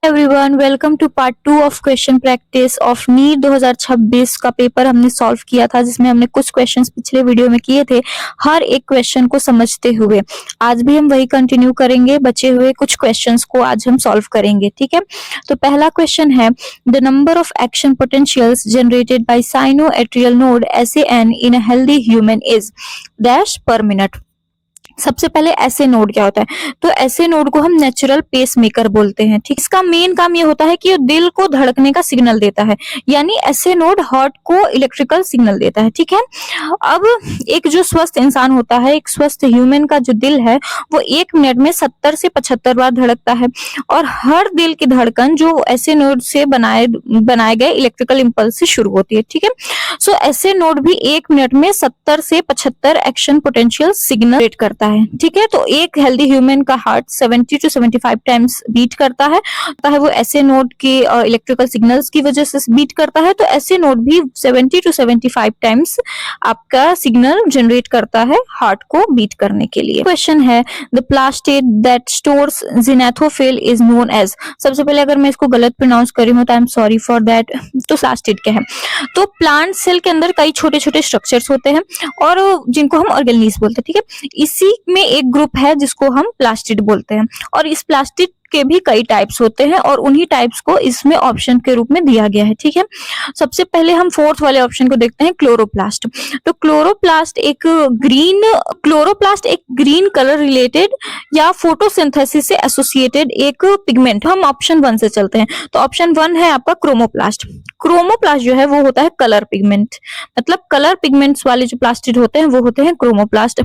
Everyone, welcome to part 2 of question practice of NEET 2026 का paper हमने solve किया था, जिसमें हमने कुछ क्वेश्चंस पिछले वीडियो में किए थे हर एक क्वेश्चन को समझते हुए। आज भी हम वही कंटिन्यू करेंगे, बचे हुए कुछ क्वेश्चंस को आज हम सॉल्व करेंगे। ठीक है, तो पहला क्वेश्चन है, the number of action potentials generated by sinoatrial node SAN in a healthy human is dash पर मिनट। सबसे पहले ऐसे नोड क्या होता है, तो ऐसे नोड को हम नेचुरल पेस मेकर बोलते हैं। ठीक, इसका मेन काम ये होता है कि ये दिल को धड़कने का सिग्नल देता है, यानी ऐसे नोड हार्ट को इलेक्ट्रिकल सिग्नल देता है। ठीक है, अब एक जो स्वस्थ इंसान होता है, एक स्वस्थ ह्यूमन का जो दिल है वो 1 मिनट में 70 से 75 बार धड़कता है, और हर दिल की धड़कन जो ऐसे नोड से बनाए गए इलेक्ट्रिकल इंपल्स से शुरू होती है। ठीक है, सो ऐसे नोड भी 1 मिनट में 70 से 75 एक्शन पोटेंशियल सिग्नल करता है। ठीक है, तो एक हेल्दी ह्यूमन का हार्ट 70 to 75 टाइम्स बीट करता है, वो ऐसे नोड के इलेक्ट्रिकल सिग्नल्स की वजह से बीट करता है। तो ऐसे नोड भी 70 to 75 टाइम्स आपका सिग्नल जनरेट करता है हार्ट को बीट करने के लिए। क्वेश्चन है, the plastid that stores xanthophyll is known as. सबसे पहले अगर मैं इसको गलत प्रोनाउंस करी हूं तो I am sorry for that. तो प्लास्टिड क्या है, तो प्लांट सेल के अंदर कई छोटे छोटे स्ट्रक्चर्स होते हैं और जिनको हम ऑर्गेनेल्स बोलते हैं। ठीक है, इसी में एक ग्रुप है जिसको हम प्लास्टिड बोलते हैं, और इस प्लास्टिड के भी कई टाइप्स होते हैं और उन्हीं टाइप्स को इसमें ऑप्शन के रूप में दिया गया है। ठीक है, सबसे पहले हम फोर्थ वाले ऑप्शन को देखते हैं, क्लोरोप्लास्ट। तो क्लोरोप्लास्ट एक ग्रीन कलर रिलेटेड या फोटोसिंथेसिस से एसोसिएटेड एक पिगमेंट। हम ऑप्शन 1 से चलते हैं, तो ऑप्शन 1 है आपका क्रोमोप्लास्ट। क्रोमोप्लास्ट जो है वो होता है कलर पिगमेंट, मतलब कलर पिगमेंट्स वाले जो प्लास्टिड होते हैं वो होते हैं क्रोमोप्लास्ट।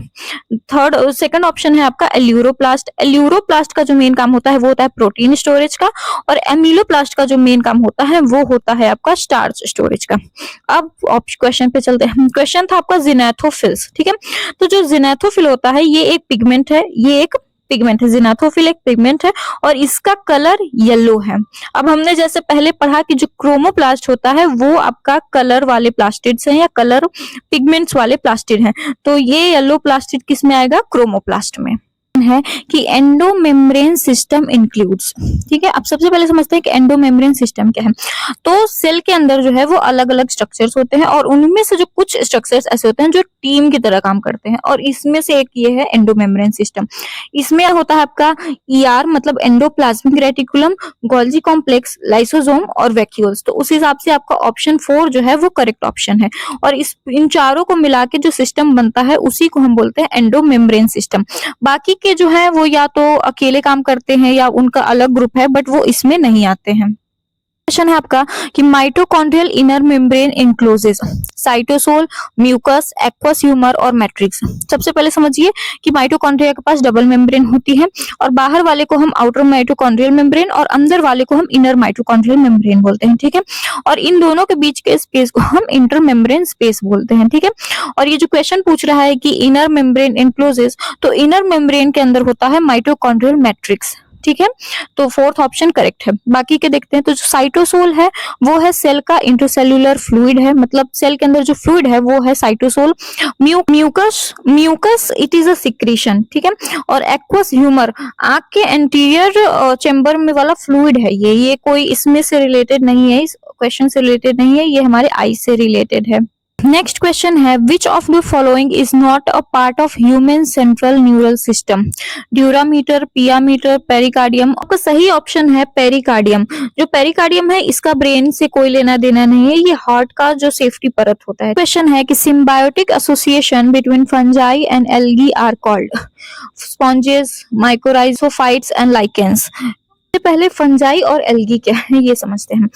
सेकंड ऑप्शन है आपका एल्यूरोप्लास्ट। एल्यूरोप्लास्ट का जो मेन काम होता है वो होता है प्रोटीन स्टोरेज का, और एमिलोप्लास्ट का जो मेन काम होता है वो होता है आपका स्टार्च स्टोरेज का। अब क्वेश्चन पे चलते हैं। क्वेश्चन था आपका ज़िनेथोफिल्स। ठीक है, तो जो ज़िनेथोफिल होता है ये एक पिगमेंट है, ज़िनेथोफिल एक पिगमेंट है और इसका कलर येलो है। अब हमने जैसे पहले पढ़ा कि जो क्रोमोप्लास्ट होता है वो आपका कलर वाले प्लास्टिड्स हैं या कलर पिगमेंट्स वाले प्लास्टिड हैं, तो ये येलो प्लास्टिड किस में आएगा, क्रोमोप्लास्ट में है कि एंडोमेम्ब्रेन सिस्टम इंक्लूड्स। ठीक है, अब सबसे पहले समझते हैं कि एंडोमेम्ब्रेन सिस्टम क्या है। तो सेल के अंदर जो है वो अलग अलग स्ट्रक्चर्स होते हैं, और उनमें से जो कुछ स्ट्रक्चर्स ऐसे होते हैं जो टीम की तरह काम करते हैं, और इसमें से एक ये है एंडोमेम्ब्रेन सिस्टम। इसमें होता है आपका ER मतलब endoplasmic reticulum, Golgi complex, lysosome और वैक्यूल्स। तो उस हिसाब से आपका ऑप्शन 4 जो है वो करेक्ट ऑप्शन है, और इन चारों को मिला के जो सिस्टम बनता है उसी को हम बोलते हैं एंडोमेम्ब्रेन सिस्टम। बाकी के जो है वो या तो अकेले काम करते हैं या उनका अलग ग्रुप है, बट वो इसमें नहीं आते हैं। क्वेश्चन है आपका कि mitochondrial inner membrane encloses cytosol, mucus, aqueous humour और मैट्रिक्स। सबसे पहले समझिए कि माइटोकॉन्ड्रिया के पास डबल मेम्ब्रेन होती है, और बाहर वाले को हम आउटर माइटोकॉन्ड्रियल मेम्ब्रेन और अंदर वाले को हम इनर माइटोकॉन्ड्रियल मेम्ब्रेन बोलते हैं। ठीक है, और इन दोनों के बीच के स्पेस को हम इंटर मेम्ब्रेन स्पेस बोलते हैं। ठीक है, और ये जो क्वेश्चन पूछ रहा है कि इनर मेम्ब्रेन इनक्लोजेस, तो इनर मेम्ब्रेन के अंदर होता है माइटोकॉन्ड्रियल मैट्रिक्स। ठीक है, तो फोर्थ ऑप्शन करेक्ट है। बाकी के देखते हैं, तो जो साइटोसोल है वो है सेल का इंट्रासेल्युलर फ्लूइड है, मतलब सेल के अंदर जो फ्लूइड है वो है cytosol. Mucus it is a secretion. ठीक है, और एक्वस ह्यूमर आंख के एंटीरियर चेंबर में वाला फ्लूइड है, ये कोई इसमें से रिलेटेड नहीं है, इस क्वेश्चन से रिलेटेड नहीं है, ये हमारे आई से रिलेटेड है। नेक्स्ट क्वेश्चन है, which of the following is not a part of human central neural system, dura mater, pia mater, pericardium. आपका सही ऑप्शन है पेरिकार्डियम। जो पेरिकार्डियम है इसका ब्रेन से कोई लेना देना नहीं है, ये हार्ट का जो सेफ्टी परत होता है। क्वेश्चन है कि symbiotic association between fungi and algae are called sponges, mycorrhizophytes and lichens. पहले फंजाई और एल्गी क्या है ये समझते हैं।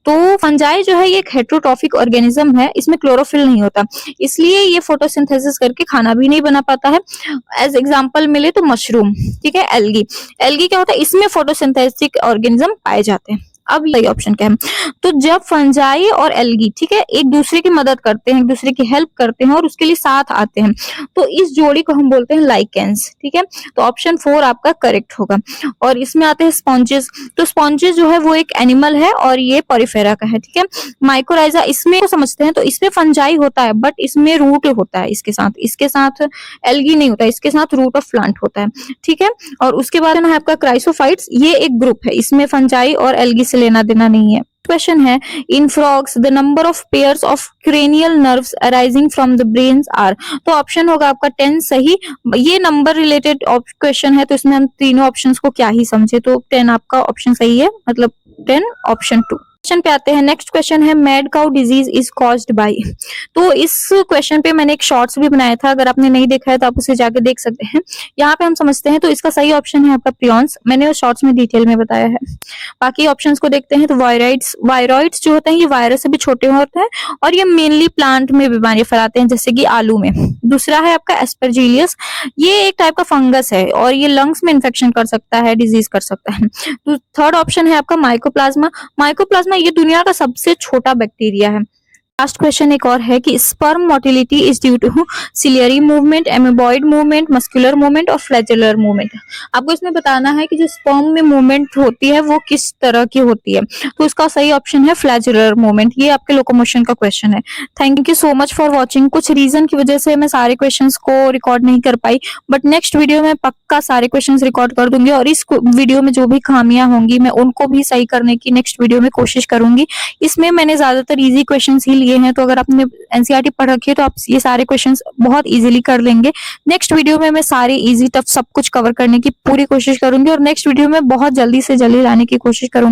तो फंजाई जो है ये एक हेट्रोट्रॉफिक ऑर्गेनिज्म है, इसमें क्लोरोफिल नहीं होता, इसलिए ये फोटोसिंथेसिस करके खाना भी नहीं बना पाता है। एज एग्जांपल मिले तो मशरूम। ठीक है, एल्गी क्या होता है, इसमें फोटोसिंथेटिक ऑर्गेनिज्म पाए जाते हैं। अब सही ऑप्शन क्या है? तो जब फंजाई और एल्गी, ठीक है, एक दूसरे की मदद करते हैं, एक दूसरे की हेल्प करते हैं और उसके लिए साथ आते हैं, तो इस जोड़ी को हम बोलते हैं लाइकेंस, ठीक है। तो ऑप्शन 4 आपका करेक्ट होगा। और इसमें आते हैं स्पॉन्जेस। तो स्पॉन्जेस जो है वो एक एनिमल है और ये पॉरीफेरा का है, ठीक है। माइकोराइजा, इसमें तो समझते हैं, तो इसमें फंजाई होता है बट इसमें रूट होता है, इसके साथ एल्गी नहीं होता है, इसके साथ रूट ऑफ प्लांट होता है, ठीक है। और उसके बाद है आपका क्राइसोफाइट्स, ये एक ग्रुप है, इसमें फंजाई और एल्गी से लेना देना नहीं है। क्वेश्चन है, in frogs the number of pairs of cranial nerves arising from the brains are. तो ऑप्शन होगा आपका 10 सही। ये नंबर रिलेटेड क्वेश्चन है, तो इसमें हम तीनों ऑप्शंस को क्या ही समझे, तो 10 आपका ऑप्शन सही है, मतलब 10 ऑप्शन 2। क्वेश्चन पे आते हैं। नेक्स्ट क्वेश्चन है, mad cow disease is caused by. तो इस क्वेश्चन पे मैंने एक शॉर्ट्स भी बनाया था, अगर आपने नहीं देखा है तो आप उसे जाके देख सकते हैं। यहाँ पे हम समझते हैं, तो इसका सही ऑप्शन है आपका प्रियॉन्स, मैंने उस शॉर्ट्स में डिटेल में बताया है। बाकी ऑप्शंस को देखते हैं, तो वायरॉइड्स जो होते हैं ये वायरस से भी छोटे होते हैं और ये मेनली प्लांट में बीमारी फैलाते हैं, जैसे कि आलू में। दूसरा है आपका एस्परजिलियस, ये एक टाइप का फंगस है और ये लंग्स में इन्फेक्शन कर सकता है, डिजीज कर सकता है। तो थर्ड ऑप्शन है आपका माइकोप्लाज्मा, ये दुनिया का सबसे छोटा बैक्टीरिया है। लास्ट क्वेश्चन एक और है कि sperm motility is due to ciliary movement, amoeboid movement, muscular movement और फ्लैजेलर मूवमेंट। आपको इसमें बताना है कि जो स्पर्म में मूवमेंट होती है वो किस तरह की होती है, तो इसका सही ऑप्शन है फ्लैजेलर मूवमेंट। ये आपके लोकोमोशन का क्वेश्चन है। Thank you so much for watching. कुछ रीजन की वजह से मैं सारे क्वेश्चन को रिकॉर्ड नहीं कर पाई, बट नेक्स्ट वीडियो में पक्का सारे क्वेश्चन रिकॉर्ड कर दूंगी और इस वीडियो में जो भी खामियां होंगी मैं उनको भी सही करने की नेक्स्ट वीडियो में कोशिश करूंगी। इसमें मैंने ज्यादातर इजी क्वेश्चन ही लिए हैं, तो अगर आपने एनसीईआरटी पढ़ रखी है तो आप ये सारे क्वेश्चंस बहुत इजीली कर लेंगे। नेक्स्ट वीडियो में मैं सारे इजी टफ सब कुछ कवर करने की पूरी कोशिश करूंगी और नेक्स्ट वीडियो में बहुत जल्दी से जल्दी लाने की कोशिश करूंगी।